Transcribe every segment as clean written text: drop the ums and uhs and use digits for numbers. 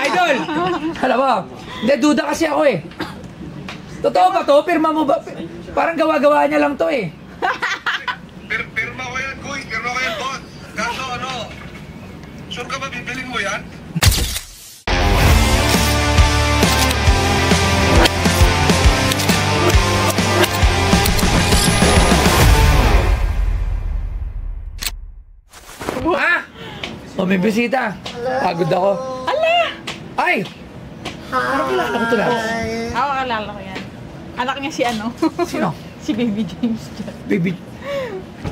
Idol! Alam mo, hindi, duda kasi ako eh. Totoo ba to? Pirma mo ba? Parang gawa-gawa niya lang to eh. Pirma ko yan, Kuy. Pirma ko yan, boss. Kaso ano, sure ka ba bibiling mo yan? Ha? O, may bisita. Pagod ako. Ala! Ay! Parang kilala ko ito lang. Ako kalala ko yan. Anak niya si ano? Sino? Si Baby James dyan. Baby...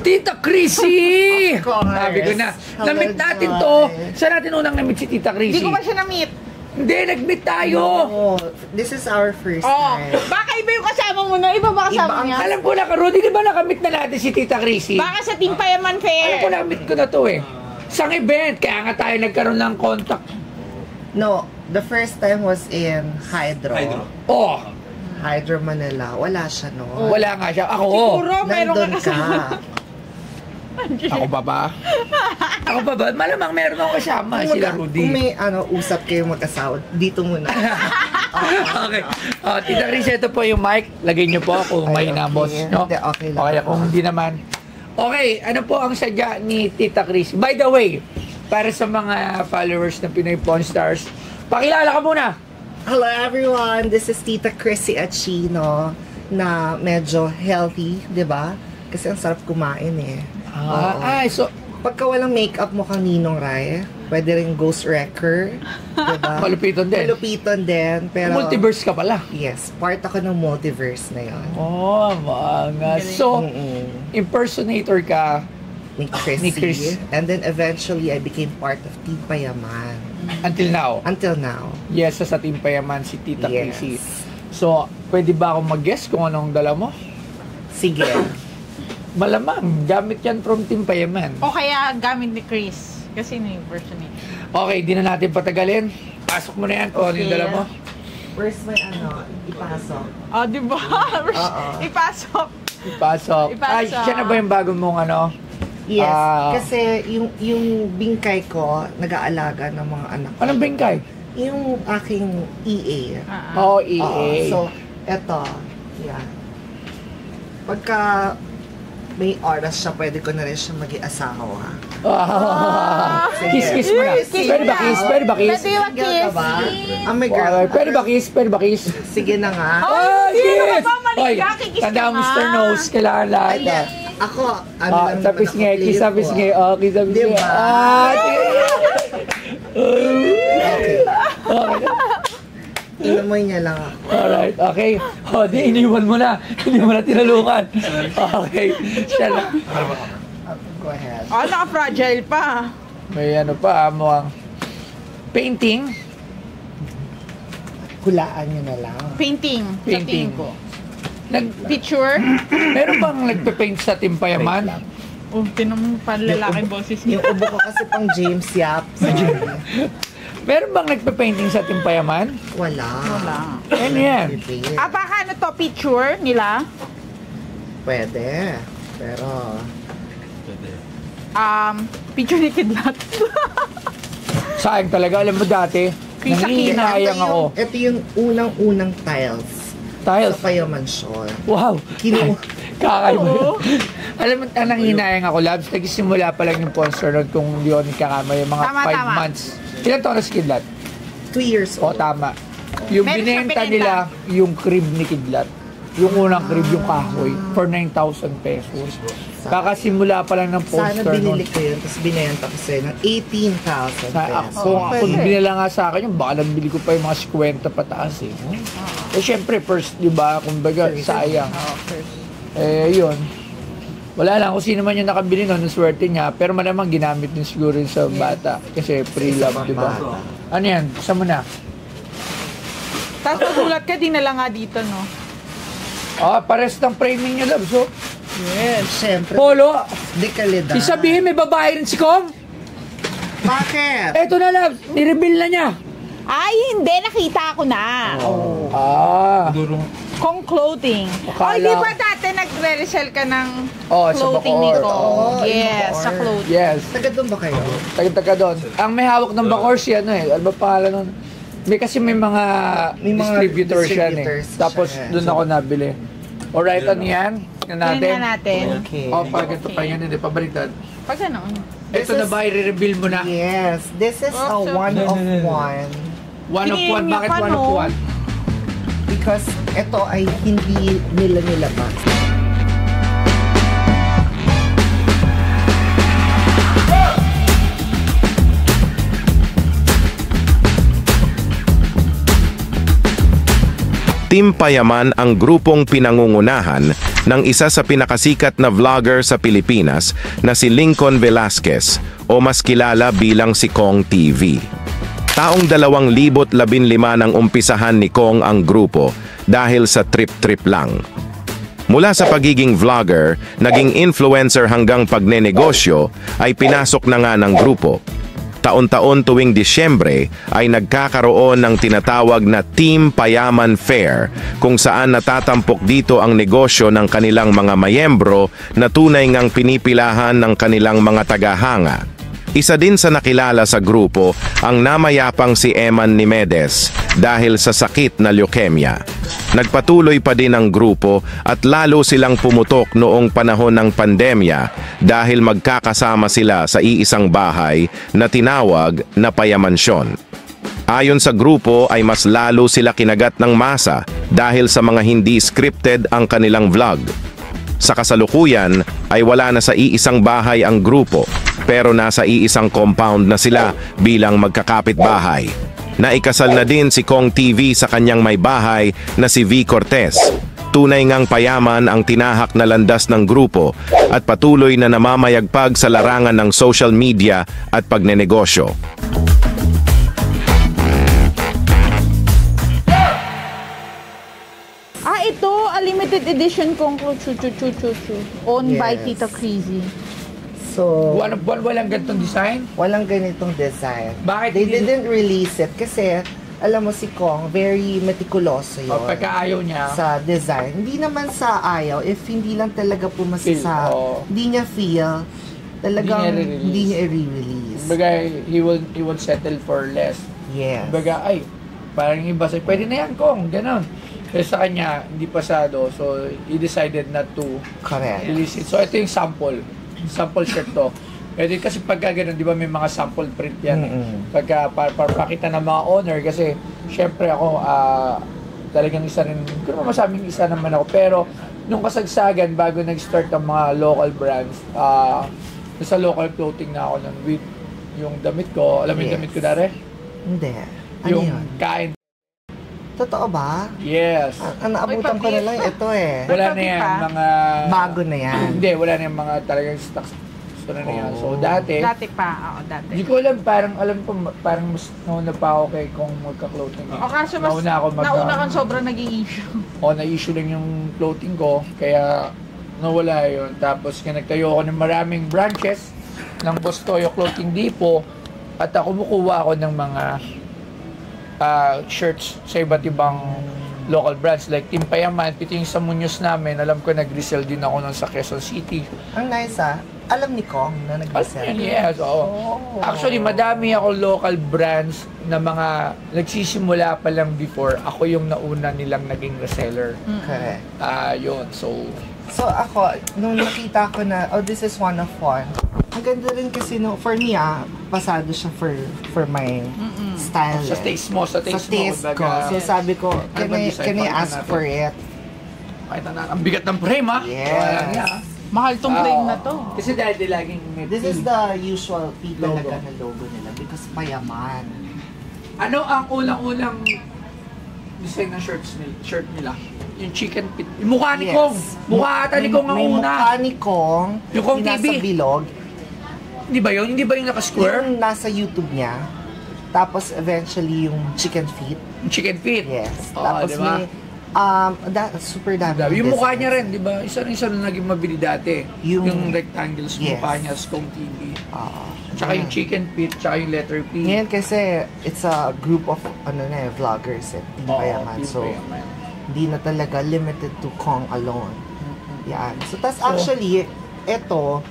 Tita Chrissy! Of course. Sabi ko na. Hello, Na-meet natin Joy. to. Saan natin unang na-meet si Tita Chrissy? Hindi ko pa siya na-meet. Hindi, nag-meet tayo. Oh, this is our first Oh, time. baka iba yung kasama mo na. Iba ba kasama Iba ang- niya? Alam ko na, Rudy, di ba nakamit na natin si Tita Chrissy? Baka sa Team Payaman Alam ko Fair. nakamit ko na to eh. Sang event, kaya nga tayo nagkaroon ng contact. No, the first time was in Hydro. Oh, Hydro Manila. Wala siya, no? wala nga siya. Ako, Siguro meron Nandun ka kasama. Ako pa ba? Ako pa ba? Malamang meron akong kasama, sila Rudy. Kung may usap kayo mag-asawa, dito muna. Okay. Tita Chrissy, ito po yung mic. Lagay niyo po kung may Ay, okay. nabos. No? Hindi, okay lang. Okay, kung hindi naman. Okay, ano po ang sadya ni Tita Chrissy? By the way, para sa mga followers ng Pinoy Pawn Stars, pakilala ka muna. Hello everyone, this is Tita Chrissy Achino na medyo healthy, di ba? Kasi ang sarap kumain eh. Oo. So, Pagka walang makeup mo kang Ninong Rai, pwede rin Ghost Wrecker, di ba? malupiton din. Malupiton din, pero... Multiverse ka pala. Yes, part ako ng multiverse na yun. Oh, mga. So, impersonator ka Ni Chrissy. Ni Chris. And then eventually, I became part of Team Payaman. until now. Until now. Yes, sa Team Payaman si Tita Yes. Chrissy. So, pwede ba akong mag-guess kung anong dala mo? Sige. Malamang, gamit yan from Team Payaman. O kaya gamit ni Chris. Kasi na-impersonate. Okay, di na natin patagalin. Pasok mo na yan kung ano yung dala mo. Where's my ipasok? Oh, di ba? Oo. Ipasok. Ipasok. Ay, Ipasok. siya na ba yung bago mong ano? Yes, Ah. kasi yung bingkay ko, nag-aalaga ng mga anak ko. Anong bingkay? Yung aking EA. Oo, Oo, EA. so, eto. Yan. Pagka may oras siya, pwede ko na rin siya mag-iasawa. Kiss mo na. Kiss Pwede ba na. kiss? Pwede ba kiss? Pwede yung Girl ka kiss. ba? May girl. Okay, pwede ba kiss? Pwede ba kiss? Sige na nga. Oh, sino ka kiss! ba? Mali Oy, ka, kikis ka tanda mo, nga. Mr. Nose, kailangan lahat. Hindi. Ako, ano lang naman Tapis ako, nga, kiss, player tapis ko. nga. Oh, kiss, tapis nga. Diba? Okay. Inamoy niya lang ako. Alright, okay. O, di, iniwan mo na. Hindi mo na tinalungan. Okay. Siya na. Go ahead. Oh, naka-fragile pa. May ano pa, mukhang painting. Hulaan niyo na lang. Painting. Sa Painting. tingin ko. Picture? Meron bang nagpe-paint sa Team Payaman? Oh, tinong panlalaking boses Yung niya. ubo ko kasi pang James Yap. Sorry. Meron bang nagpe-painting sa Team Payaman? Wala. Wala. Ano yan? Ah, baka ano to, picture nila? Pwede. Pero... Picture ni Kidlat. Sayang talaga. Alam mo dati, Chris nangihinayang ako. Ito yung unang-unang tiles. Tiles. Sa Payaman Shore. Wow. Kinu... Kakaiba. Alam mo, nangihinayang ako, Labs. Nagsimula pa lang yung sponsor nun kung hindi ako nagkakamay. Yung mga Tama, 5 tama. months. Ilan taon na si Kidlat? 2 years O, old. tama. Yung Meron siyang binenta binenta. nila, yung crib ni Kidlat. Yung unang crib, yung kahoy, for 9,000 pesos. Kakasimula pa lang ng Sana poster nun. binili ko yun, tapos binenta ko sa'yo ng 18,000 pesos. Kung binila nga sa akin yung baka nabili ko pa yung mga 50 pataas eh. Eh syempre, first, di ba, kumbaga, sayang. Yun. Wala lang kung sino man yung nakabili nun, swerte niya, pero malamang ginamit din siguro yun sa bata. Kasi free love, di ba? Ano yan? Saan mo na? Tapos magulat ka, dinala nga dito, no? Pares ng framing niya, love. So, Yes. Siyempre. Polo, Di kalidad. isabihin may babae rin si Kong? Bakit? Eto na, love, nireveal na niya. Ay, hindi. Nakita ko na. Oh. Kong Clothing. Akala- Ay, di ba dati nagre-resell ka ng Sa clothing ni Bacoor. Kong? Oo, Yes, Bacoor. sa clothing. Yes. Taga doon ba kayo? Taga doon. Ang may hawak ng Bacoor si ano eh. Ano ba pangalan nun? Kasi may mga May mga distributors yan eh. distributors Tapos siya. doon ako nabili. Alright, ano yan? Yan natin. Tingnan natin. Okay. Pag ito pa yan, hindi pabaliktad. Pag ano? Ito na ba, i-reveal mo na? Yes, this is a one of one. One of one, Tingnan niyo bakit pa, one of no? one? Because ito ay hindi nila nilabas. Team Payaman ang grupong pinangungunahan ng isa sa pinakasikat na vlogger sa Pilipinas na si Lincoln Velasquez o mas kilala bilang si Kong TV. Taong 2015 nang umpisahan ni Kong ang grupo dahil sa trip-trip lang. Mula sa pagiging vlogger, naging influencer hanggang pagnenegosyo ay pinasok na nga ng grupo. Taon-taon tuwing Disyembre ay nagkakaroon ng tinatawag na Team Payaman Fair kung saan natatampok dito ang negosyo ng kanilang mga mayembro na tunay ngang pinipilahan ng kanilang mga tagahanga. Isa din sa nakilala sa grupo ang namayapang si Eman Nimedes dahil sa sakit na leukemia. Nagpatuloy pa din ang grupo at lalo silang pumutok noong panahon ng pandemya dahil magkakasama sila sa iisang bahay na tinawag na Payamansyon. Ayon sa grupo ay mas lalo sila kinagat ng masa dahil sa mga hindi scripted ang kanilang vlog. Sa kasalukuyan ay wala na sa iisang bahay ang grupo pero nasa iisang compound na sila bilang magkakapit-bahay. Naikasal na din si Kong TV sa kanyang may bahay na si V. Cortez. Tunay ngang payaman ang tinahak na landas ng grupo at patuloy na namamayagpag sa larangan ng social media at pagnenegosyo. Ito, a limited edition Kong owned by Yes. Tita Crazy. So, One of one, walang ganitong design? walang ganitong design. Bakit They hindi- didn't release it kasi alam mo si Kong, very meticuloso yun. O pagka-ayaw niya, Sa design. Hindi naman sa ayaw, if hindi lang talaga pumasa Feel, sa, oo. hindi niya feel, talagang Hindi niya re-release. hindi niya i-release. kumbaga, he will settle for less. Yes. Kumbaga, ay, parang iba sa'yo, pwede na yan, Kong, ganon. Pero sa kanya, hindi pasado, so he decided not to Correct. release it. So ito yung sample shirt to. Pwede kasi pagka ganun, di ba may mga sample print yan. Pagka para pakita ng mga owner, kasi syempre ako, talagang isa rin, hindi ko naman masabing isa naman ako, pero nung kasagsagan, bago nag-start ang mga local brands, sa local clothing na ako nun with yung damit ko. Alam mo yung Yes. damit ko dare? Hindi. Ano Yung yun? kain. Totoo ba? Yes. Ang naabutan ko na lang ito eh. Wala na yan, pa? mga... Bago na yan. Hindi, wala na yung mga talagang stocks. So na yan. So dati, Dati pa, dati. hindi ko alam, alam ko, parang mas nauna pa ako kay kung magka-clothing. O kaso mas, nauna kang sobrang naging issue. Na-issue lang yung clothing ko, kaya nawala yun. Tapos nagtayo ako ng maraming branches ng Bostoyo Clothing Depot at kumukuha ako ng mga shirts sa iba't ibang local brands like Team Payaman, ito yung sa Muñoz namin, alam ko nag-resell din ako nun sa Quezon City. Ang nice Alam ni Kong na nag-resell. Yes, oo. Actually, madami ako local brands na mga nagsisimula pa lang before. Ako yung nauna nilang naging reseller. Correct. Yun, so... So ako, nung nakita ko na, this is one of one. Ang ganda rin kasi for me pasado siya for my style. Sa taste mo, Sa taste ko. So sabi ko, can I ask for it? Kahit ang bigat ng frame, ha? Yes. Wala niya, ha? Mahal tong frame na to. Kasi dahil laging may This is the usual P Logo. talaga na logo nila because payaman. Ano ang ulang-ulang design ng shirt nila? Yung chicken pit. Yung mukha ni Yes. Kong. Mukha ata ni Kong ang May una. mukha ni Kong. Yung Kong nasa TV. bilog. Hindi ba yun? Hindi ba yung naka-square? Yung nasa YouTube niya. Tapos eventually yung chicken feet. Yung chicken feet. Yes. Oo, Tapos diba? may super dami. Yung design. mukha niya rin, di ba? Isa na naging mabili dati. Yung- Yung rectangles Yes. mukha niya sa Kong TV. Oo. Tsaka yung chicken feet, tsaka yung letter P. Ngayon kasi, it's a group of, vloggers Team Payaman. Team So, Payaman. hindi na talaga limited to Kong alone. Yan. So, tas actually, eto,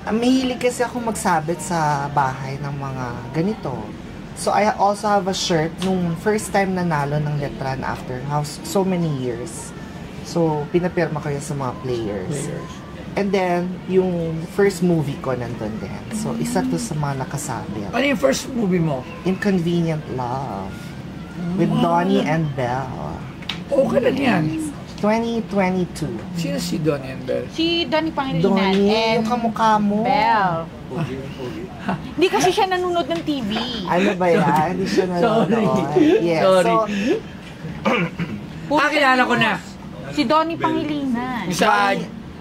mahilig kasi ako magsabit sa bahay ng mga ganito. So, I also have a shirt nung first time nanalo ng Letran after so many years. So, pinapirma ko yun sa mga players. And then, yung first movie ko nandun din. So, isa to sa mga nakasabit. Ano yung first movie mo? Inconvenient Love. With Donnie and Belle. Okay lang yan. 2022. Sino si Donnie and Belle? Si Donnie Pangilinan Donnie, and yung kamukha mo. Belle. Hindi kasi siya nanonood ng TV. Ano ba yan? Hindi siya nanonood. Yes. Sorry. So, Kilala ko na. Si Donnie Pangilinan. Sa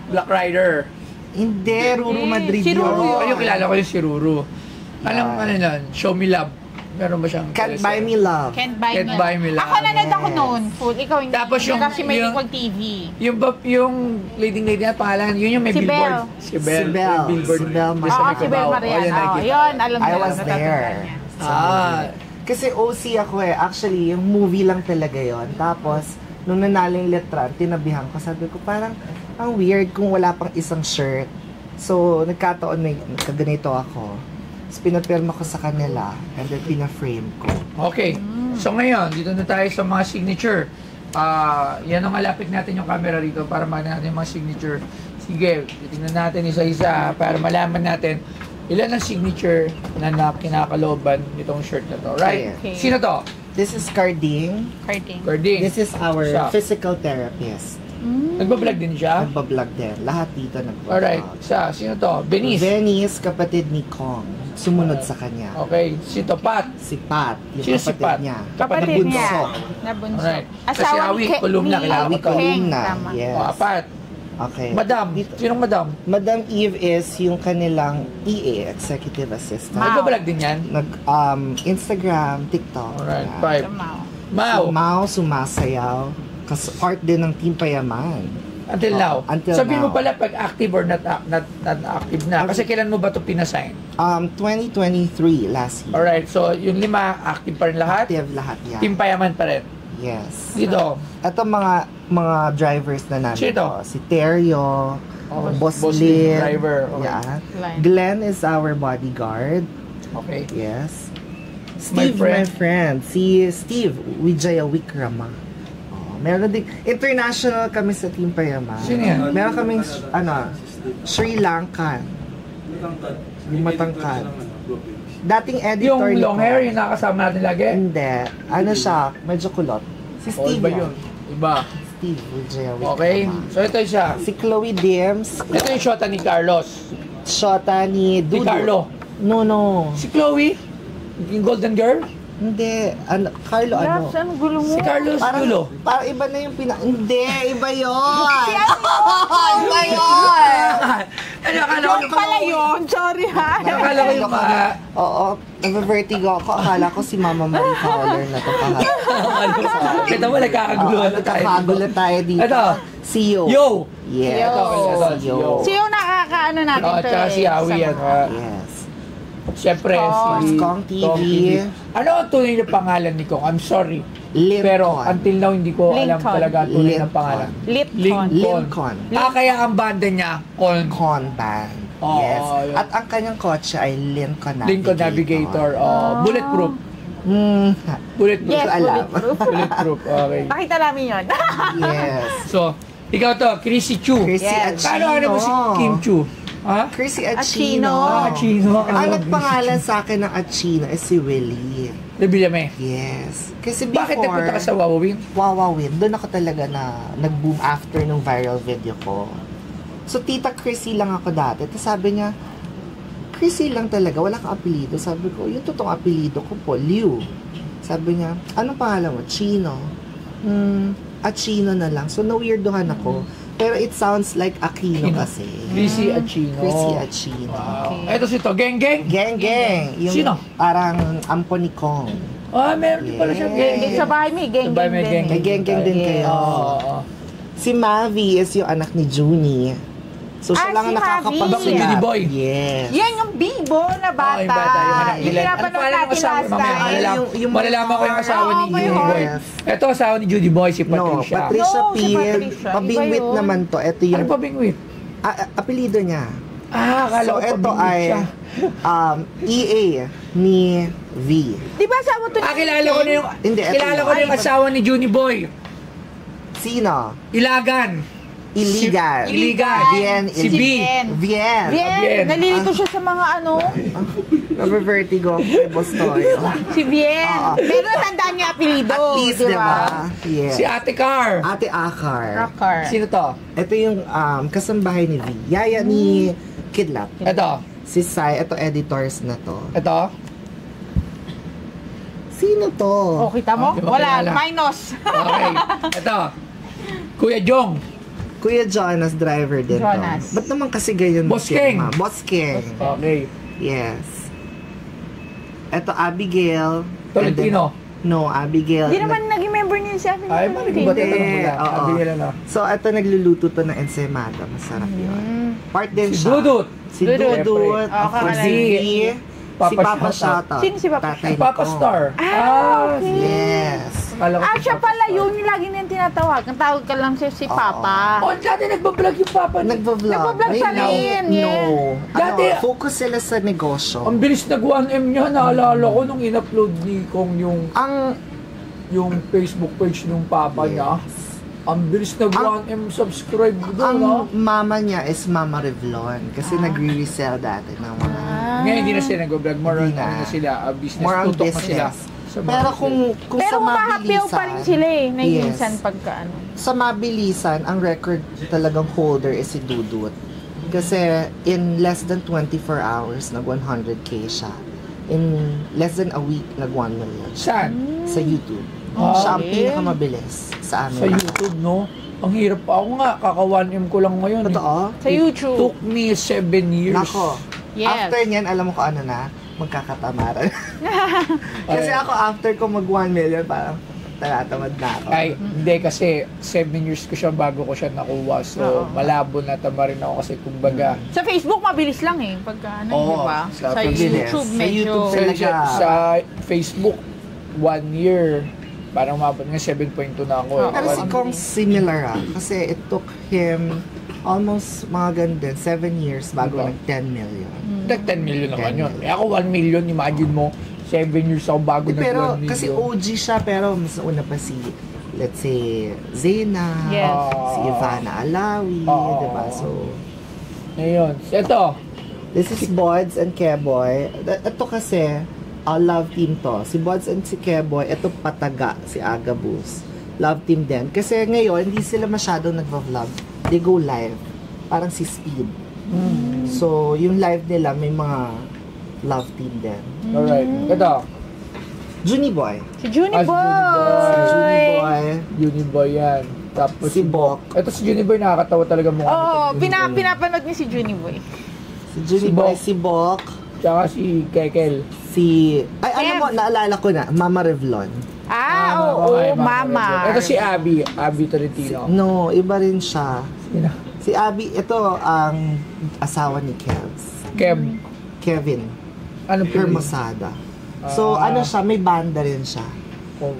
Black Rider. hindi, Ruru Madrid Si Ruru yun. yun. Ayun, kilala ko yung si Ruru. Alam ano nun? Show Me Love. Meron ba siyang... Can't Buy Me Love. Can't Buy Can't Me. Buy Me Love. Ako nanood ako Yes. noon. Full. Ikaw hindi. Tapos Hindi yung- kasi may yung- TV. Yung leading lady na pangalan, yun yung may Si billboard. Belle. Si Belle. Si Belle. May billboard. Si Belle Doon sa Oo, may si Bel Cubao. Marian. Ayun, Oo, nakikita. yun. Alam I ko. was natatandaan there. niya. Kasi OC ako Actually, yung movie lang talaga yon. Tapos, nung nanalo yung Letran, tinabihan ko. Sabi ko, parang, ang weird kung wala pang isang shirt. So, nagkataon may kaganito ako. Tapos, pinapirma ko sa kanila. And then, pina-frame ko. Okay. So ngayon, dito na tayo sa mga signature. Yan ang malapit natin yung camera rito para makita natin yung mga signature. Sige, titingnan natin isa-isa para malaman natin ilan ang signature na kinakalooban nitong shirt na to. Right? Okay. Sino to? This is Carding. Carding. Carding. This is our Siya. physical therapist. Nagbablog din siya? Nagbablog din. Lahat dito nagbablog. Alright. Sino to? Benice. Venice, kapatid ni Kong. Sumunod sa kanya. Okay. Si to, Pat. Si Pat, yung Sino si kapatid Pat? niya. Kapatid Bunso. niya. Nabunso. Alright. Kasi Asawa Awi, ni Ke- kolumna, ni kilala ko Awi to. kolumna. Tama. Yes. Pat. Okay. Madam. Sinong madam? Madam Eve is yung kanilang EA, Executive Assistant. Ma- Nagbablog din yan? Instagram, TikTok. Alright. Yan. 5. Tama. Mau. Si Mao sumasayaw. Kasi part din ng Team Payaman. Until now. Until Sabihin mo now. pala pag active or not active na. Kasi kailan mo ba ito pinasign? 2023, last year. Alright, so yung 5 active pa rin lahat? Active lahat yan. Team Payaman pa rin. Yes. Dito. Ito mga drivers na namin. Sino to? Si Terrio, Boss Boss Lin, driver. Okay. yeah. Glenn. Glenn is our bodyguard. Okay. Yes. My Steve, friend. my friend. Si Steve Wijaya Wikrama. Oh, meron din. International kami sa Team Payaman. Sino yan? Meron kaming, Sri Lankan. Yung matangkad. Dating editor Yung ni long Kong. hair, yung nakasama natin lagi? Hindi. Ano siya? Medyo kulot. Si O, Steve iba yan. yun. Iba. Steve Wijaya Wikrama. Okay. So ito siya. Si Chloe Dims. Ito yung shota ni Carlos. Shota ni Dudu. Ni Carlo. No. Si Chloe. Yung Golden Girl. Hindi. Carlo ano? Yes, ano gulo mo? Si Carlos Gulo. Parang iba na yung Hindi, iba yun! Iba yun! Ano, akala ko Yung pala yun. Sorry ha. Akala ko yung mga... Oo, nag-vertigo ako. Akala ko si Mama Marie Fowler na to kahapon. Kita mo, nagkakaguluhan na tayo. Nagkakagulo tayo dito. Ito. Si Yo. Yo! Yes. Ito, Si Yo. So yung nakakaano natin Oh, to tsaka si Awi yan. Yes. Siyempre, Kong. si Kong TV. Ano ang tunay na pangalan ni Kong? I'm sorry. Lincoln. Pero until now, hindi ko alam Lincoln. talaga ang tunay ng Lincoln. pangalan. Lipton. Lincoln. Kaya ang banda niya, Kong. Con Band. Oo, Yes. yun. At ang kanyang kotse ay Lincoln Navigator. Lincoln Navigator. Bulletproof. Bulletproof. Yes, alam. bulletproof. Bulletproof. Okay. Pakita namin yun. Yes. So, ikaw to, Chrissy Chu. Chrissy Yes. Achino. Paano mo si Kim Chu? Ha? Chrissy Achino. Achino. Chino. Ang nagpangalan sa akin ng Achino is si Willie. Nabila Yes. Kasi before, Bakit nagpunta ka sa Wawawin? Wawawin, doon ako talaga na nag-boom after nung viral video ko. So, Tita Chrissy lang ako dati. Tapos sabi niya, Chrissy lang talaga, wala kang apelido. Sabi ko, yung totoong apelido ko po, Liu. Sabi niya, anong pangalan mo? Chino. Achino na lang. So, na-weirdohan ako. Pero it sounds like Aquino Aquino. kasi. Chrissy Achino. Chrissy Achino. Wow. Ito si to, Geng Geng. Geng. Yung Sino? parang ampo ni Kong. Meron din pala siya, Geng Geng. Sa bahay may Sa geng bahay may din. geng. May geng-geng din kayo. Oo. Si Mavi is yung anak ni Junie. So, siya lang si ang nakakapagsulat. Mavi. Si Judy Boy. Yes. Yan yung bibo na bata. yung bata, yung anak Yung nila. pinapanood pangalan ng natin asawa? last Mamaya, time. yung malalaman ko yung asawa ni Oo, may Judy Boy. horse. Ito asawa ni Judy Boy, si No, Patricia. Patricia No, si P. Patricia. Pabingwit Iba yun. naman to. Ito yung Ano pa bingwit? apelido niya. Akala So, ko ito pabingwit ay siya. EA ni V. Di ba asawa to? Kilala ko na yung, Hindi, ito kilala yun. ko na yung asawa ni Judy Boy. Sino? Ilagan. Iligan. Iligan. Bien. Si B. Bien. Bien. Bien. Nalilito siya sa mga ano. Nabe-vertigo kay Bostoyo. Si Bien. Pero natandaan niya apelido. At least, di di ba? Yes. Si Ate Car. Ate Akar. Rocker. Sino to? Ito yung kasambahay ni V. Yaya ni Kidlat. Ito. Si Sai, ito editors na to. Ito. Sino to? O, kita mo? Di ba Wala. kilala? Minus. Okay. Ito. Kuya Jong. Kuya Jonas, driver din Jonas. to. Ba't naman kasi ganyan? Boss King. Boss King. Okay. Yes. Ito, Abigail. Tolentino. No, Abigail. Hindi naman naging member niya si Ate Ay, maling ba Hindi. tatanong mo na? Oo. Sabi nila na. So, ito nagluluto to ng ensaymada. Masarap yun. Part din Si siya. Dudut. Si Dudut. Dudut. Oo, Of course, kakalain. si Papa Shoutout. Sino si Papa Tatay Papa ko. Star. okay. Yes. Akala ko si Siya Papa pala Star. yun. Yung lagi niyang tinatawag. Ang tawag ka lang siya si Papa. Oh, dati nagbablog yung Papa. Nagbablog. Nagbablog siya Right now, rin, No. yes. Dati, focus sila sa negosyo. Ang bilis nag 1M niya. Naalala ko nung in-upload ni Kong yung Facebook page ng Papa niya. Ang bilis nag 1M subscribe doon, Ang ha? mama niya is Mama Revlon kasi nagre-resell dati ng mga Ngayon hindi na sila nag-vlog. More on Hindi na. ano na sila, business. more on Tutok na sila. business. Sa mga Pero business. kung Pero sa humahapyaw pa rin sila eh. Na Yes. minsan pagka ano. Sa mabilisan, ang record talagang holder is si Dudut. Kasi in less than 24 hours, nag 100K siya. In less than a week, nag 1 million siya. Saan? Sa YouTube. Ah, Siya ang okay. pinakamabilis sa amin. Sa YouTube, no? Ang hirap pa. Ako nga, kaka 1M ko lang ngayon. Totoo? Sa YouTube. Took me 7 years. Nako. Yes. After niyan, alam mo kung ano na, magkakatamaran. Kasi Ay. ako, after ko mag 1 million, parang talatamad na ako. Ay, hindi kasi 7 years ko siya bago ko siya nakuha. So, Oo. malabo na tama rin ako kasi kumbaga. Sa Facebook, mabilis lang eh. Pagka ano, Oo, di ba? sa Sa mabilis. YouTube, Sa medyo... YouTube Sa, talaga. sa Facebook, 1 year. Parang umabot nga 7.2 na ako. Eh. Pero si Kong similar kasi it took him almost mga ganun 7 years bago Diba? nag 10 million. Nag 10 million naman 10 yun. Eh ako 1 million, imagine mo, 7 years ako bago nag 1 Pero million. kasi OG siya pero mas una pa si let's say Zena, Yes. si Ivana Alawi, Oo. diba? So Ngayon, ito. this is Bods and Keboy. Ito kasi love team to. Si Bods and si Keboy, ito Pataga, si Agabus. Love team din. Kasi ngayon, hindi sila masyadong nagva-vlog. They go live. Parang si Speed. So, yung live nila, may mga love team din. Alright. Ito. Juni Boy. Si Juni Ah, si Boy! Juni Boy. Uniboy yan. Tapos Si Bok. Ito si Uniboy, nakakatawa talaga mukha Oo, nito. Juniboy. pinapanood niya si Juni Boy. Si Juni Si Boy, Bok. si Bok. Tsaka si Kekel. Ay, alam mo, naalala ko na, Mama Revlon. Oo, Okay, mama. Ito si Abby. Abby Tolentino. No, iba rin siya. Sino? Si Abby, ito ang asawa ni Kevs. Kevin Ano Hermosada. So, ano siya, may banda rin siya.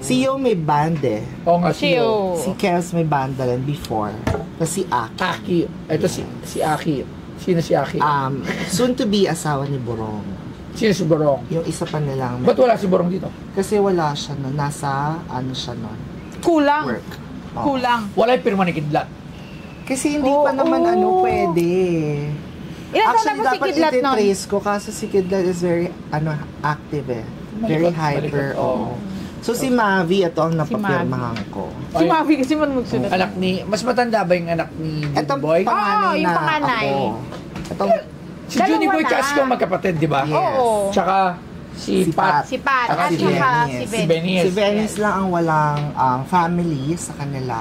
Si Yo may band eh. Oo nga, si Yo. Si Kevs may banda rin before. Tapos si Aki. Aki. Ito si Aki. Sino si Aki? Soon to be asawa ni Borong. Sino si Borong? Yung isa pa nilang. Ba't wala si Borong dito? Kasi wala siya nun. Nasa, ano siya nun, Kulang. work. Oh. Kulang. Wala yung pirma ni Kidlat. Kasi hindi pa naman pwede. Ilan taon na Actually, ba si dapat Kidlat nun? ititrace ko kasi si Kidlat is very, active eh. Very Malikot, hyper. malikot, oo. So si Mavi, ito ang napapirmahan ko. Si Mavi kasi man magsunod. Anak ni, mas matanda ba yung anak ni Judy Itong Boy? panganay yung na panganay. ako. Itong, Si Judy Dalawa Boy na. tsaka si Kong magkapatid, di ba? Yes. Oo. Tsaka si Si Pat. Si Pat. Saka At si saka Venice. si Si Ben. Venice. si Venice lang ang walang family sa kanila.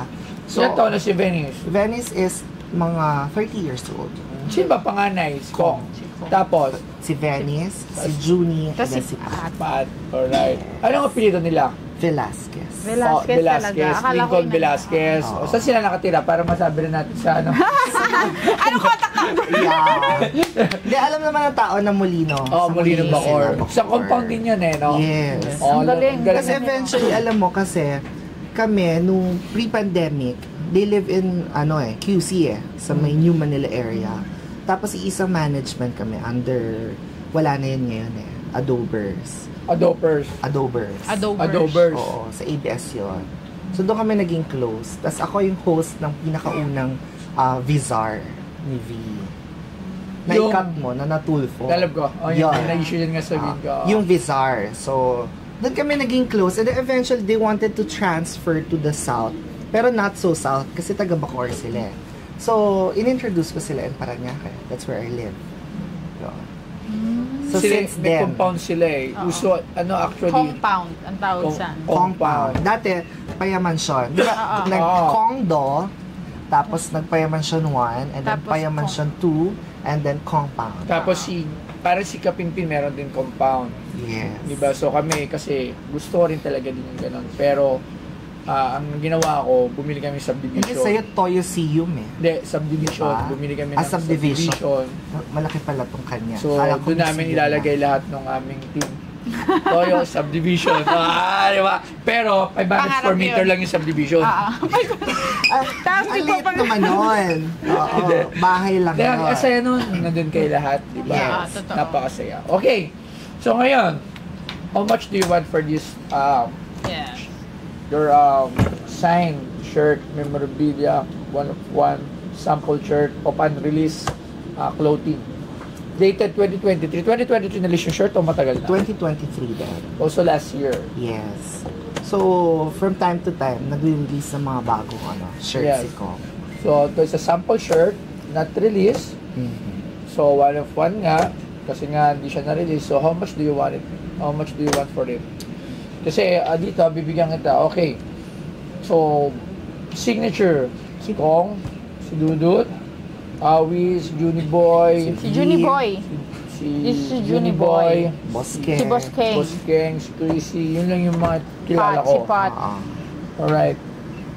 So, Ilan taon na si Venice? Venice is mga 30 years old. Sino ba panganay? Si Kong. Tapos, Si Venice, si Junie, Tapos and si si Pat. Pat. Alright. Anong apelido nila? Velasquez. Velasquez talaga. Akala ko Lincoln yun Velasquez. O, saan sila nakatira? Para masabi rin natin sa ano. Anong contact number? Yeah. Hindi, alam naman ng tao na Molino. Oh, Sa Molino Bacoor. sila, Sa compound din yun eh, no? Yes. Oh, Ang galing. Kasi eventually, alam mo, kasi kami, nung pre-pandemic, they live in, QC sa may New Manila area. Tapos, isang management kami under, wala na yun ngayon Adobers. Adobers. Oo, sa ABS yun. So, doon kami naging close. Tapos, ako yung host ng pinakaunang Vizar ni V. Na-cut mo, na natulfo. Alam ko. Oh, yun. Yun. Na-issue yun nga sabihin ko. Yung Vizar. So, doon kami naging close. And then eventually, they wanted to transfer to the south. Pero not so south, kasi taga Bacoor sila. So, in-introduce ko sila in Parañaque. That's where I live. Yun. So, Sila, since may then, compound sila eh. Uso, actually. Compound, ang tawag sa. compound. Dati, Payamansyon. Di ba, nag-Kongdo, tapos nag-Payamansyon 1, and then Tapos Payamansyon 2, and then compound. Tapos para si Kapimpin meron din compound. Yes. Diba? So kami kasi gusto ko rin talaga din yung ganun. Pero ang ginawa ko, bumili kami Hindi subdivision. sa'yo, Toyoseum eh. Hindi, subdivision. Diba? Bumili kami ng Subdivision. subdivision. Malaki pala tong kanya. So Kala ko doon namin museum ilalagay lahat ng aming team. Toyo subdivision. Diba? Pero 500 Pangarap square meter yun. lang yung subdivision. Tapos Ang di pa liit naman nun. Oo, bahay lang Kaya nun. kasaya nun, nandun kayo lahat, di ba? Yeah, totoo. Napakasaya. Okay, so ngayon, how much do you want for this, Yeah. your signed shirt, memorabilia, one of one, sample shirt, upon release, clothing? Dated 2023. 2023 na yung shirt o matagal na? 2023 din. Also last year. Yes. So, from time to time, nag-release ng mga bagong shirts Yes. si Kong. So, ito is a sample shirt, not released. So, one of one nga, kasi nga hindi siya na-release. So, how much do you want it? How much do you want for it? Kasi dito, bibigyan kita. Okay. So, signature. Si Kong, si Dudut, Awi, si Juni Boy, Si Juni Boy. si Si Juni Boy. Boss Si Ken. Boss King. Boss Keng, si Chrissy. Yun lang yung mga kilala Pat, si ko. Pat. Alright.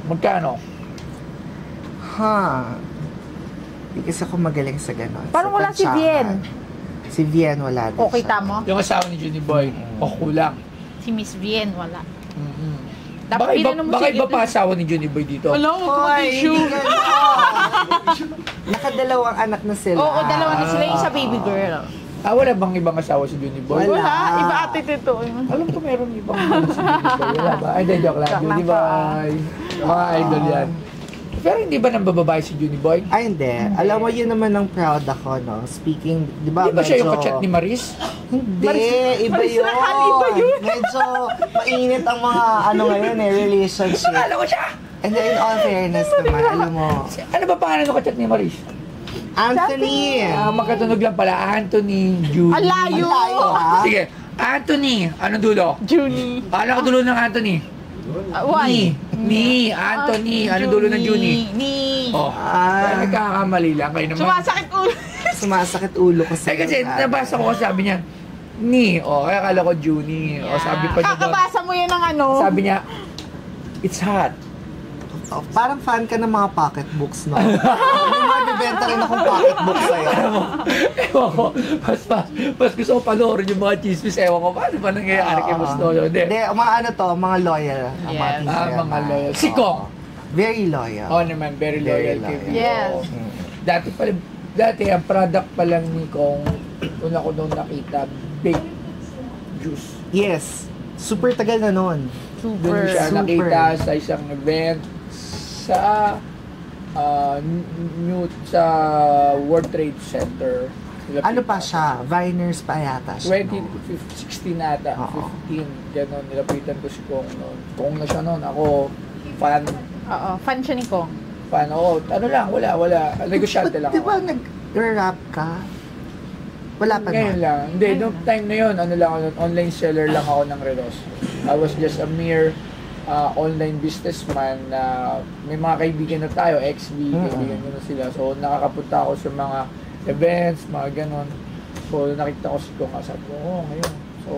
Magkano? Hindi kasi ako magaling sa gano'n. Parang Sa wala si tansyahan. Vien. Si Vien wala din Okay, siya. tamo? Yung asawa ni Juni Boy. O kulang. Si Miss Vien, wala. Baka iba, pinano mo baka si- iba pa asawa ni Juni Boy dito. Wala, huwag ko Hoy, mag-issue. hindi gano'n. Nakadalawang anak na sila. Oo, dalawa na sila yung sa baby girl. Wala bang ibang asawa si Juni Boy? Wala. Wala, iba ate tito. Alam ko meron ibang si Juni Boy. Wala ba? Ay, joke lang. Joke Juni lang po. Boy. Mga idol yan. Pero hindi ba nang bababae si Juni Boy? Ay, hindi. Alam mo, yun naman ang proud ako, no? Speaking, di ba, Hindi ba siya yung kachat ni Maris? Hindi, iba Maris yun. Rahal, iba yun. Medyo mainit ang mga, ngayon relationship. Akala ko siya! And then, in all fairness naman, alam mo, Ano ba pangalan ng kachat ni Maris? Anthony! Magkatunog lang pala. Anthony, Juni. Ang layo! Ang layo, ha? Sige. Anthony. Anong dulo? Juni. Ano dulo ng Anthony? Why? Ni. Anthony. Anong dulo ng Juni? Ni. Oh. Nagkakamali lang kayo naman. Sumasakit ulo. Sumasakit ulo ko sa Kasi nabasa ko sabi niya, ni. Kaya akala ko Juni. Sabi pa niya doon. Kakabasa mo yun ng ano? Sabi niya, it's hot. Oh, parang fan ka ng mga pocketbooks, no? May mga bibenta rin akong pocketbook sa'yo. Ewan ko, mas gusto ko panoorin yung mga chismis. Ewan ko, paano ba nangyayari kay Bustoyo? Hindi, mga mga loyal. Ang mga Yes. teacher Mga naman. loyal. Si Kong. Very loyal. Oo naman, very loyal kay loyal. Vico. Yes. Dati, ang product pa lang ni Kong, una ko nung nakita, baked juice. Yes. Super tagal na nun. Doon siya Super. nakita sa isang event sa sa World Trade Center. Ano pa siya? Viners pa yata siya. 2016 nata, Oo. 15, gano'n, nilapitan ko si Kong noon. Kong na siya noon, ako, fan, Oo, fan siya ni Kong. ano lang, wala, negosyante lang Di ako. ba nag-rap ka? Wala pa Ngayon na. lang, hindi, noong time na yun, online seller lang ako ng Redos. I was just a mere online businessman na may mga kaibigan na tayo, XB, kaibigan ko na sila. So, nakakapunta ako sa mga events, mga ganon. So, nakita ko si Kong, sabi ko, ngayon. So,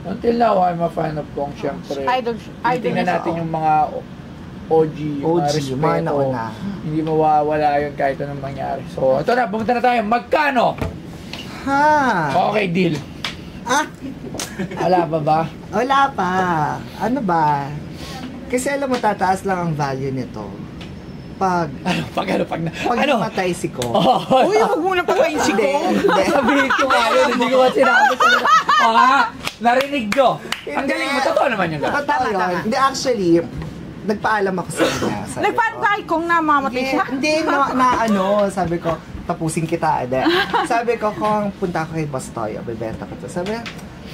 Until now, I'm a fan of Kong, syempre. Idol Tingnan niya, natin oo. yung mga OG, yung mga OG, respeto. mga nauna. Hindi mawawala yun kahit anong mangyari. So, ito na, pumunta na tayo. Magkano? Ha? Okay, deal. Ah, Wala pa ba? wala pa. Ano ba? Kasi alam mo, tataas lang ang value nito. Pag Pag namatay si Ko. Oh, Uy, huwag mo na patayin si Ko. sabihin ko nga yun, hindi ko sinabi sa narinig ko. Ang galing mo, totoo naman yun. Totoo Tama, yun. tama. Hindi, actually, nagpaalam ako sa kanya. Sabi ko, Nagpatay kung namamatay siya. Hindi, sabi ko, tapusin kita, ade. Sabi ko, kung punta ko kay Bastoy, bibenta ko to. Sabi niya,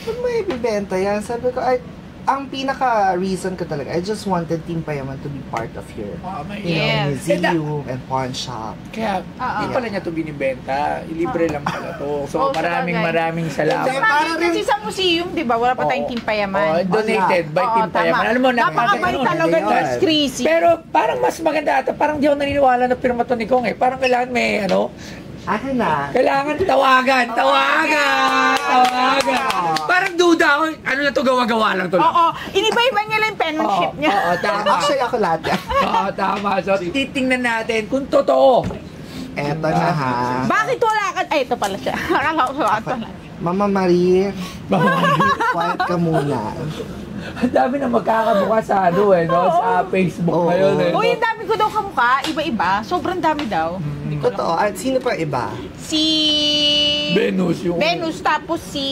ba't may bibenta yan? Sabi ko, ay, ang pinaka-reason ko talaga, I just wanted Team Payaman to be part of your, Yes. museum and pawn shop. Kaya, hindi pala niya ito binibenta. Ilibre lang pala to. So, Oo, maraming salamat. Hindi, Parang kasi sa museum, di ba? Wala pa tayong Team Payaman. Donated by Oo, Team Payaman. tama. Alam mo, Napakabait talaga yun. to, crazy. Pero parang mas maganda ata. Parang di ako naniniwala na pirma to ni Kong eh. Parang kailangan may Akin na. kailangan tawagan. Parang duda ako. Ano na to, gawa-gawa lang to. Oo, iniba-iba niya lang yung penmanship niya. Oo, tama. Actually, ako lahat yan. Oo, tama. So, titingnan natin kung totoo. Eto na ha. Bakit wala ka? Ay, ito pala siya. Akala ko wala pala. Mama Marie, quiet ka muna. Ang dami na magkakabuka sa sa Facebook Oo. ngayon eh. Uy, ang dami ko daw kamukha. Iba-iba. Sobrang dami daw. Totoo. At sino pa iba? Si... Venus yung... Venus, tapos si...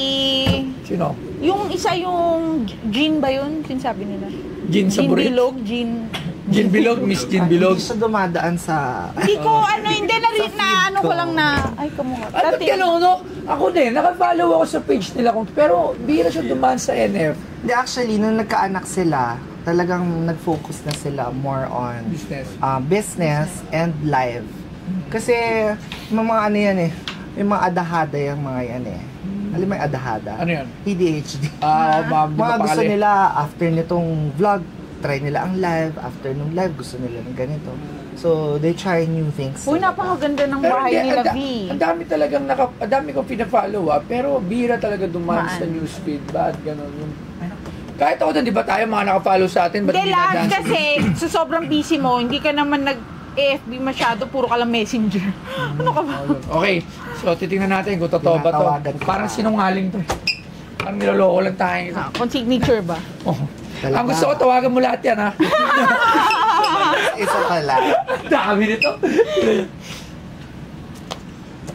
Sino? Yung isa yung... Jean ba yun? Sinasabi nila. Jean Jean Saburit? Bilog. Jean... Jean Bilog, Miss Jean Bilog. Hindi siya dumadaan sa... Hindi ko, hindi na rin, na ano ko ko. lang na... Ay, kamukha. At gano'n, no? Ako din, nakafollow ako sa page nila. Pero bihira siya dumaan sa NF. Hindi, actually, nung nagkaanak sila, talagang nag-focus na sila more on Business. business and live. Kasi, yung mga ano yan eh, yung mga adahada yung mga yan eh. Alam mo yung adahada? Ano yan? ADHD. Mga Mga gusto nila, after nitong vlog, try nila ang live. After nung live, gusto nila ng ganito. So, they try new things. Uy, napakaganda ng bahay nila, V. Ang dami talagang ang dami kong pina-follow pero bihira talaga dumaan sa newsfeed. Ba't gano'n yung... Kahit ako din, di ba tayo mga nakafollow sa atin? Ba't Hindi lang, dinadaan sa- kasi sa sobrang busy mo, hindi ka naman nag-AFB masyado, puro ka lang messenger. Ano ka ba? Okay, so titingnan natin kung totoo ba Tinatawagan to. kita. Parang sinungaling to. Parang niloloko lang tayo. Kung signature ba? Oh. Talaga. Ang gusto ko, tawagan mo lahat yan, ha? Isa pala. Dami nito.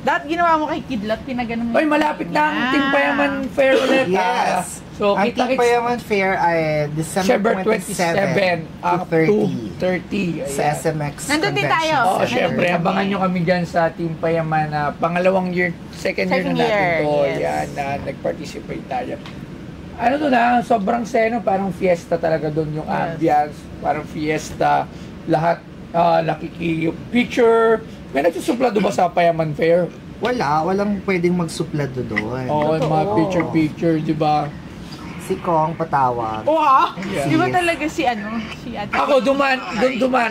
Dapat ginawa mo kay Kidlat, pinagano mo. Oy, malapit na ang Team Payaman Fair ulit. Yes. So, Ang Team kita-kits Payaman Fair ay December December 27 27 up to to 30 30. sa SMX Nandun din Convention tayo. Oo, Nandun syempre, kami. abangan nyo kami dyan sa Team Payaman na pangalawang year, second year na Second natin year, to. yes. Yan, na nag-participate tayo. Ano to na, sobrang seno, parang fiesta talaga doon yung Yes. ambience, parang fiesta, lahat nakiki-picture. May nagsusuplado ba sa Payaman Fair? walang pwedeng magsuplado doon. Oo, yung mga picture-picture, di ba? Si Kong patawag. Wow! Yeah. Di ba talaga si Ate? Ako, dumaan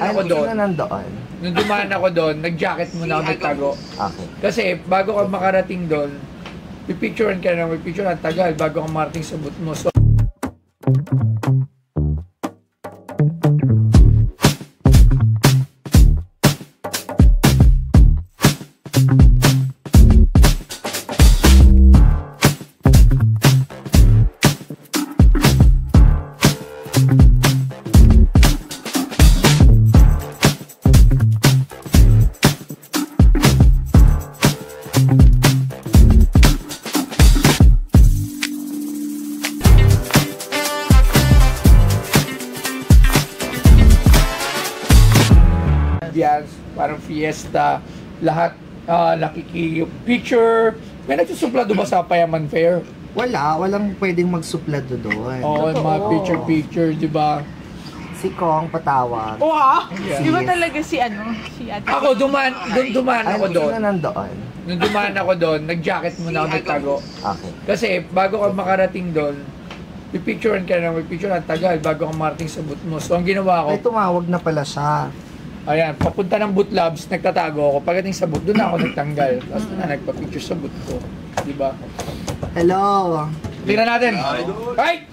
ako doon. Sino nandoon? Nung dumaan ako doon, nag-jacket muna ako nagtago. Okay. Kasi bago ka makarating doon, pipicturean ka na, may picture ang tagal bago ka makarating sa booth mo. So, ambience, parang fiesta, lahat nakiki-picture. May nagsusuplado ba sa Payaman Fair? Walang pwedeng magsuplado doon. Oo, yung mga picture-picture, di ba? Si Kong patawag. Wow! Yeah. Di ba talaga si Ate? Ako, dumaan ako doon. Sino nandoon? Nung dumaan ako doon, nag-jacket muna ako nagtago. Okay. Kasi bago ka makarating doon, pipicturean ka na, may picture ang tagal bago ka makarating sa booth mo. So, ang ginawa ko, Ay, tumawag na pala siya. ayan, papunta ng boot labs, nagtatago ako. Pagdating sa boot, doon ako nagtanggal. Tapos doon na nagpa-picture sa boot ko. Di ba? Hello. Tingnan natin. Ay!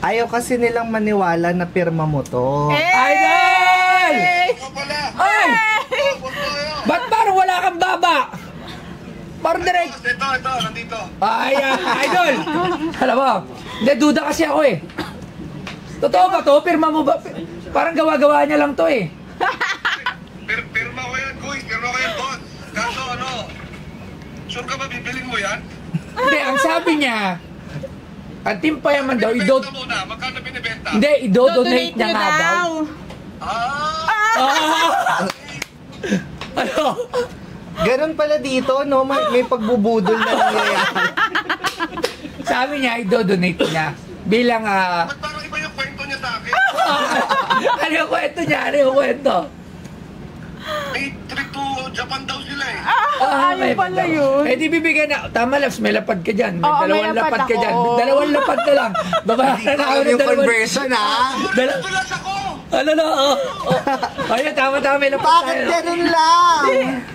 Ayaw kasi nilang maniwala na pirma mo to. Idol! Ikaw pala. Ay! Boss Toyo. Ba't parang wala kang baba? Parang direct. Ito, nandito. Ay, idol! Alam mo, hindi, duda kasi ako eh. Totoo ba to? Pirma mo ba? Parang gawa-gawa niya lang to eh. Pirma ko yan, Kuy. Pirma ko yan, boss. Kaso sure ka ba bibilin mo yan? Hindi, ang sabi niya, ang timpayaman daw, Binibenta muna. Magkano binibenta? hindi, idodonate niya nga daw. Ah! Ano? Ganun pala dito, no? May pagbubudol na nangyayari. Sabi niya, idodonate niya. Bilang, Ba't parang iba yung kwento niya sa akin? ano yung kwento niya? Ano yung kwento? May trip to Japan daw sila eh. Ayun pala yun. Eh di bibigyan na. Tama, Labs, may lapad ka dyan. May Oo, may dalawang lapad lapad ka ako. dyan. Dalawang lapad ka lang. Babayaran na ako ng Yung dalawang. conversion, ha? Tulas ako! Ano na? Ayun, tama, may lapad Bakit tayo. ganun lang?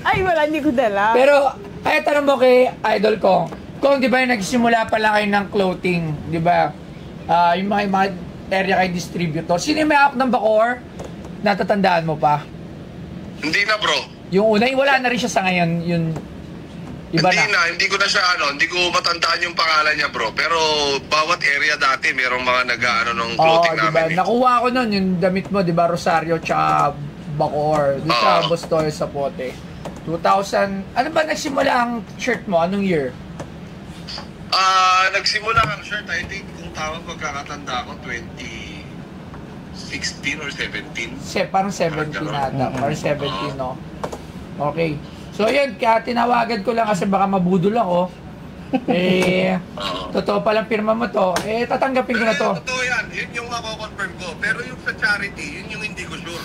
Ay, wala, hindi ko dala. Pero, ay tanong mo kay Idol Kong. Kung di ba yung nagsimula pala kayo ng clothing, di ba? Yung mga area kay distributor. Sino yung may hawak ng Bacoor? Natatandaan mo pa? Hindi na bro. Yung una, wala na rin siya sa ngayon. Yung iba na. Hindi ko na siya hindi ko matandaan yung pangalan niya bro. Pero bawat area dati merong mga nag-ano ng clothing diba? namin. Nakuha ko nun yung damit mo, di ba? Rosario tsaka Bacoor. Di sa Oo. Bustoy sa Pote. 2000, ano ba nagsimula ang shirt mo? Anong year? Nagsimula ang shirt, I think kung tawag pagkakatanda ko 2016 or 17. Parang 17 ata. Or 17, no? Okay. So, yun. Kaya tinawagan ko lang kasi baka mabudol ako. Totoo palang pirma mo to. Tatanggapin ko na to. Totoo yan. Yun yung mako-confirm ko. Pero yung sa charity, yun yung hindi ko sure.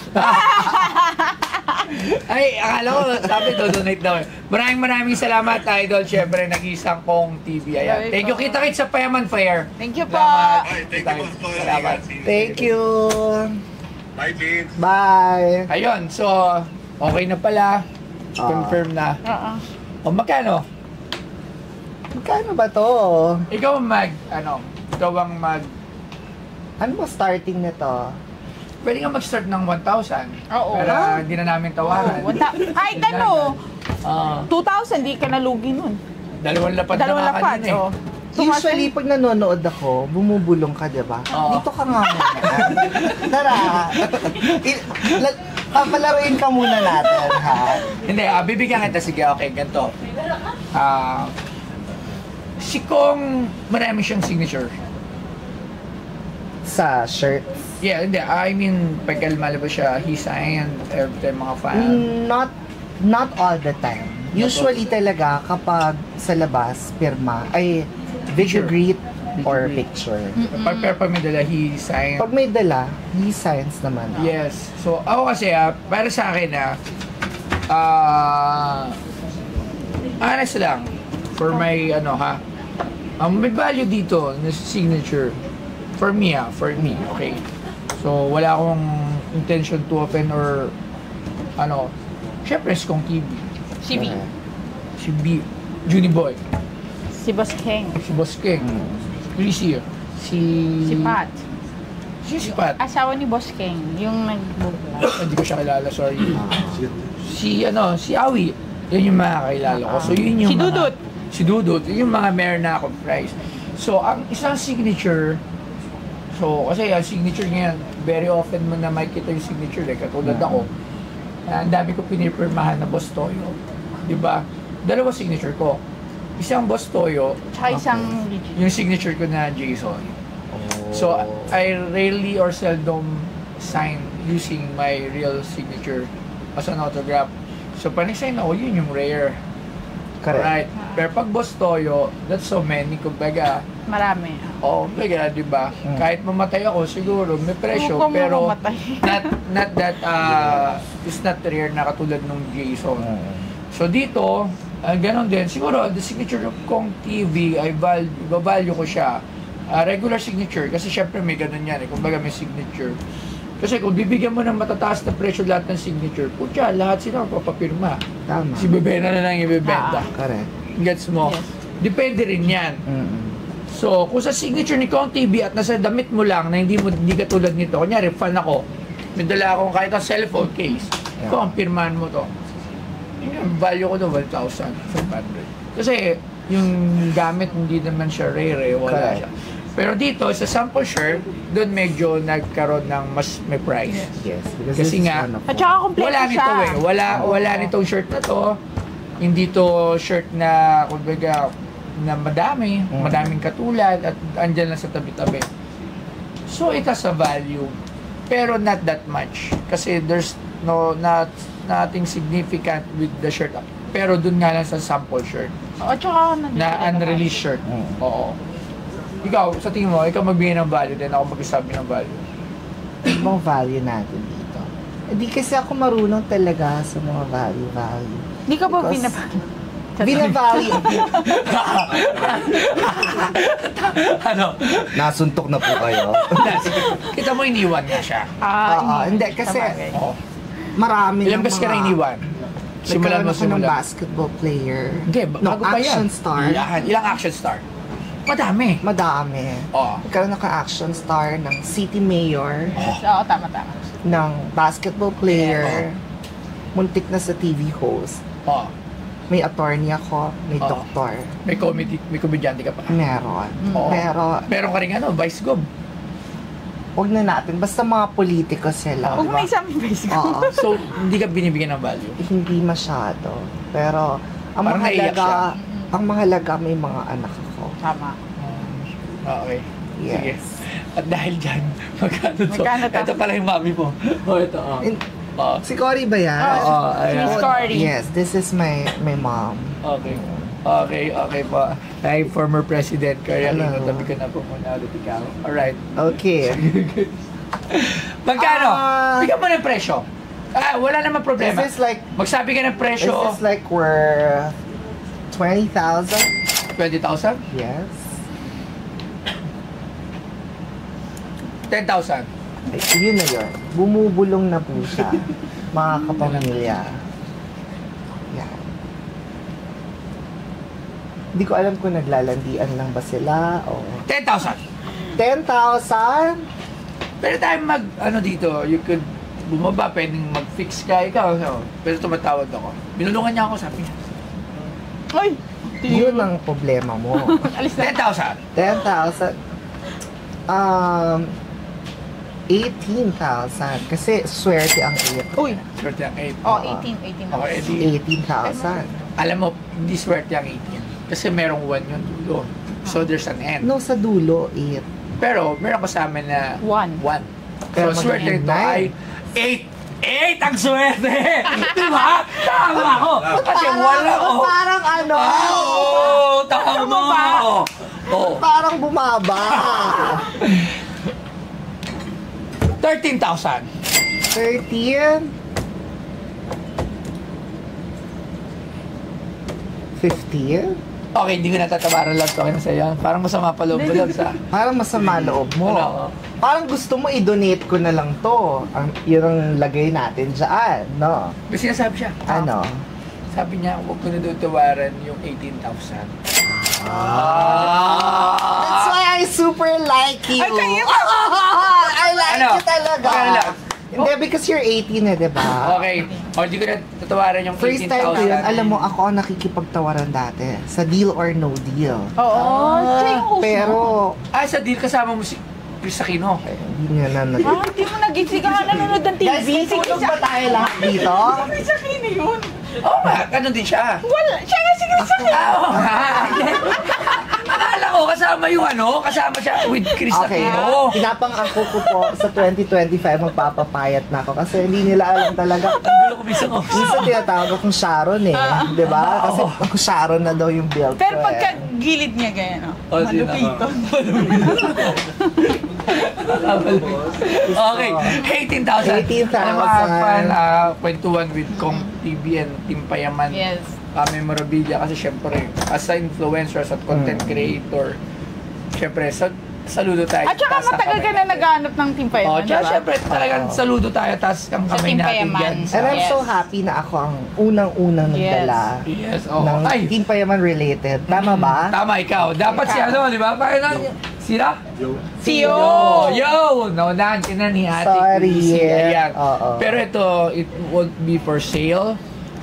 Ay, akala ko, sabi donate daw. Maraming salamat, Idol. Siyempre, nag-isang Kong TV. Ayan. Thank you. Kita-kits sa Payaman Fair. Thank you po. Salamat. Ay, thank you, Boss Toyo. Salamat. Thank you. Bye, Vince. Bye. Ayun, so, okay na pala. Confirm na. Oo. O, magkano? Magkano ba to? Ikaw ang ikaw ang Ano ba starting nito? pwede nga mag-start ng 1,000. Oo. Pero hindi na namin tawaran. Kahit ano, Ah, 2,000, di ka nalugi nun. dalawang lapad na Dalawang nga lapad, kanina eh. oh. Usually, pag nanonood ako, bumubulong ka, di ba? Oo. Dito ka nga muna. Tara. Papalaruin ka muna natin, ha? Hindi, bibigyan kita. Sige, okay, ganito. Si Kong, marami siyang signature. Sa shirt. Yeah, hindi. I mean, pag malabas siya, he signed every time mga fan. Not all the time. Usually talaga, kapag sa labas, pirma, ay video Picture. greet or greet. picture. Pag may dala, he signed. Pag may dala, he signs naman. Yes. So, ako kasi, para sa akin, honest lang, for my, may value dito, na signature. For me, okay. So, wala akong intention to offend or, syempre, si Kong TV, Si B. si B, Juniboy, Si Boss King. si Boss King, Chrissy, Si Pat. si Pat. Asawa ni Boss King. Yung nag-vlog. Hindi ko siya kilala, sorry. Si Awi, yun yung mga kakilala ko. So, yun yung Si mga- Dudut. Si Dudut, yun yung mga meron na akong prize. So, ang isang signature, kasi ang signature ngayon, very often mo na makikita yung signature, katulad ako. Ang dami ko pinipirmahan na Boss Toyo. Diba? Dalawa signature ko. Isang Boss Toyo, Tsaka isang yung signature ko na Jason. So, I rarely or seldom sign using my real signature as an autograph. So, pag nag-sign ako, yun yung rare. Correct. Right. Pero pag Boss Toyo, that's so many. Kumbaga, marami. kumbaga, di ba? Kahit mamatay ako, siguro, may presyo. Huwag mo Pero, mamatay. not that, it's not rare na katulad nung Jason. So, dito, ganon din. Siguro, the signature of Kong TV, value ko siya. Regular signature, kasi syempre may ganon yan. Kumbaga, may signature. Kasi kung bibigyan mo ng matataas na presyo lahat ng signature, putya, lahat sila magpapapirma. Tama. Si Bebena na lang ibebenta. Correct. Gets mo? Yes. Depende rin yan. So, kung sa signature ni Kong TV at nasa damit mo lang na hindi katulad nito, kunyari, fan ako, may dala akong kahit ang cellphone case, Kung pirmahan mo to, yung value ko doon, 1,500. Kasi, yung gamit, hindi naman siya rare, wala siya. Pero dito, sa sample shirt, doon medyo nagkaroon ng mas may price. Yes, Kasi nga, At saka kompleto wala siya. nito wala nitong shirt na to. Hindi to shirt na, kumbaga, na madaming katulad at andyan lang sa tabi-tabi. So, it has a value. Pero not that much. Kasi there's nothing significant with the shirt. Pero dun nga lang sa sample shirt. At saka, Na unreleased shirt. Oo. Ikaw, sa tingin mo, ikaw magbigay ng value din ako magsasabi ng value. Ibang value natin dito. Hindi kasi ako marunong talaga sa mga value. Hindi ka ba Because- Binavalue. Ano? Nasuntok na po kayo. Kita mo iniwan nga siya. Hindi, kasi Oo. marami Ilang beses ka na iniwan? Simulan mo Nagkaroon ako ng simulan. basketball player. Hindi, No, bago pa yan. action star. Ilang action star? Madami. Madami. Oo. Nagkaroon ako ng action star ng city mayor, Oo, tama. ng basketball player, muntik na sa TV host. Oo. May attorney ako, may Oo. doktor. May komedyante ka pa. Meron. Oo. Pero, Meron ka rin vice gov. huwag na natin. Basta mga politiko sila. Huwag may isang face ko. Oo. So, hindi ka binibigyan ng value. Hindi masyado. Pero, ang Parang naiyak mahalaga may mga anak ako. Tama. Okay. Sige. Yes. At dahil dyan, magkano to? Magkano to? Ito pala yung mami mo. Ito. Si Cory ba yan? Oo, ayan. Miss Cory. Yes, this is my mom. Okay po. Hi, former President Cory Aquino. Hello. Tabi ka na po muna ulit ikaw. Alright. Okay. Magkano? Bigyan mo ng presyo. Wala naman problema. This is like Magsabi ka ng presyo. This is like worth 20,000. 20,000? Yes. 10,000? Ay, yun na yun. Bumubulong na po siya. Mga kapamilya. Yan. Hindi ko alam kung naglalandian lang ba sila o... 10,000. 10,000? Pero tayo dito, you could bumaba, pwedeng mag-fix ka, ikaw. No? Pero tumatawag ako. Binulungan niya ako, sabi niya. Hoy! Yun ang problema mo. Alis na. 10,000. 10,000. 18,000. Kasi swerte ang 8. Uy! Swerte ang 8. Oh, 18 Okay, edi, 18,000. alam mo, hindi swerte ang 18. Kasi merong 1 yung dulo. So, there's an end. No, sa dulo, 8. Pero, meron kasama na 1. 1. Pero So, swerte magiging nito ay 8 ang swerte! Di ba? Tama ako! Kasi wala ko. Parang ano? Tama! Oo. Parang bumaba. 13,000. 13. 15. Okay, hindi ko natatabaran lang to. Okay na sa'yo. Parang masama pa loob mo lang sa... Parang masama loob mo. Wala. Parang gusto mo i-donate ko na lang to. Yun ang lagay natin dyan, no? May sinasabi siya. Ano? Sabi niya, huwag ko na daw tawaran yung 18,000. That's why I super like you. Ay, kaya I like Ano? you talaga. Okay lang. Hindi, because you're 18 na, diba? Okay. O, hindi ko na tatawaran yung 18,000. First time ko yun, alam mo, ako ang nakikipagtawaran dati. Sa deal or no deal. Oo. Siya yung host Pero, mo. Sa deal kasama mo si Chris Aquino. hindi niya na Hindi mo nagising ka nanonood ng TV. Guys, may tulong ba tayo lahat dito? Sa akin yun. Oo nga, ganun din siya. Wala. Siya nga sige sa akin. Oo nga. Akala ko kasama yung kasama siya with Chris Okay, Aquino. pinapang ako ko po sa 2025 magpapapayat na ako kasi hindi nila alam talaga. Ang gulo ko minsan ko. Minsan tinatawag akong Sharon eh, di ba? Kasi ako Sharon na daw yung build ko Pero eh. pagka gilid niya ganyan, Oh, sige na. malupito. Okay, 18,000. 18,000. Alam mo, fan, kwentuhan with Kong TV and Team Payaman. Yes. Memorabilia kasi syempre, as a influencer, as a content creator, syempre, sa saludo tayo. At saka Taas ang matagal kamay ka na natin. naghahanap ng Team Payaman, Oh, tsaka syempre talagang saludo tayo, taas ang Sa kamay Team natin Payaman. dyan. And I'm Yes. so happy na ako ang unang-unang nagdala Yes, oo. ng Ay, Team Payaman related. Tama ba? tama ikaw. Dapat si ano, di ba? Parang sila? Si Yo! Yo! Naunahan ka na ni Ate Sorry. Chrissy. Ayan. Oo. Pero ito, it won't be for sale.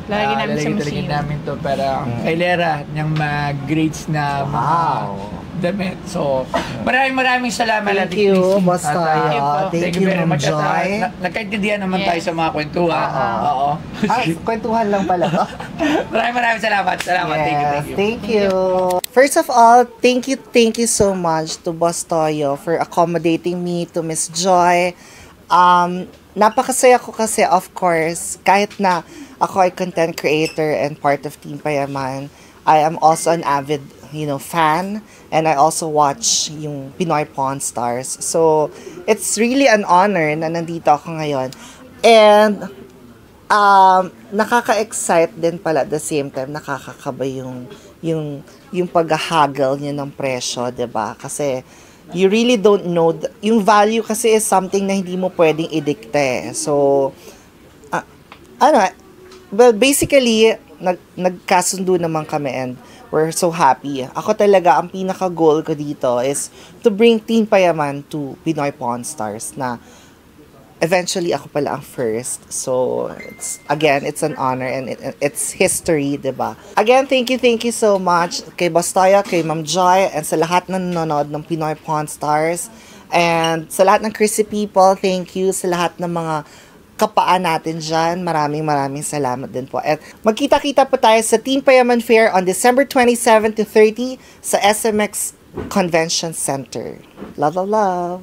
Lalagyan namin sa Lalagyan museum. talaga namin to para kay Lera niyang mag-grades na mga Wow. damit. So, maraming salamat Thank Ate you, Chrissy. Boss At, Tayo. Thank Thank you, Ma'am Joy. Nagkaintindihan naman Yes. tayo sa mga kwentuhan. Oo. Kwentuhan lang pala to. maraming salamat. Salamat. Thank you. Thank you. First of all, thank you so much to Boss Toyo for accommodating me, to Miss Joy. Napakasaya ko kasi, of course, kahit na ako ay content creator and part of Team Payaman, I am also an avid, fan, and I also watch yung Pinoy Pawn Stars. So, it's really an honor na nandito ako ngayon. And, nakaka-excite din pala at the same time, nakakakaba yung pag-haggle niya ng presyo, 'di ba? Kasi you really don't know yung value kasi is something na hindi mo pwedeng idikta eh. So well, basically nagkasundo naman kami and we're so happy. Ako talaga ang pinaka-goal ko dito is to bring Team Payaman to Pinoy Pawn Stars na eventually ako pala ang first. So, it's an honor and it's history, 'di ba? Again, thank you so much kay Boss Toyo, kay Ma'am Joy, and sa lahat na nanonood ng Pinoy Pawn Stars. And sa lahat ng Chrissy people, thank you sa lahat ng mga kapaan natin dyan. Maraming salamat din po. At magkita-kita po tayo sa Team Payaman Fair on December 27 to 30 sa SMX Convention Center. Love.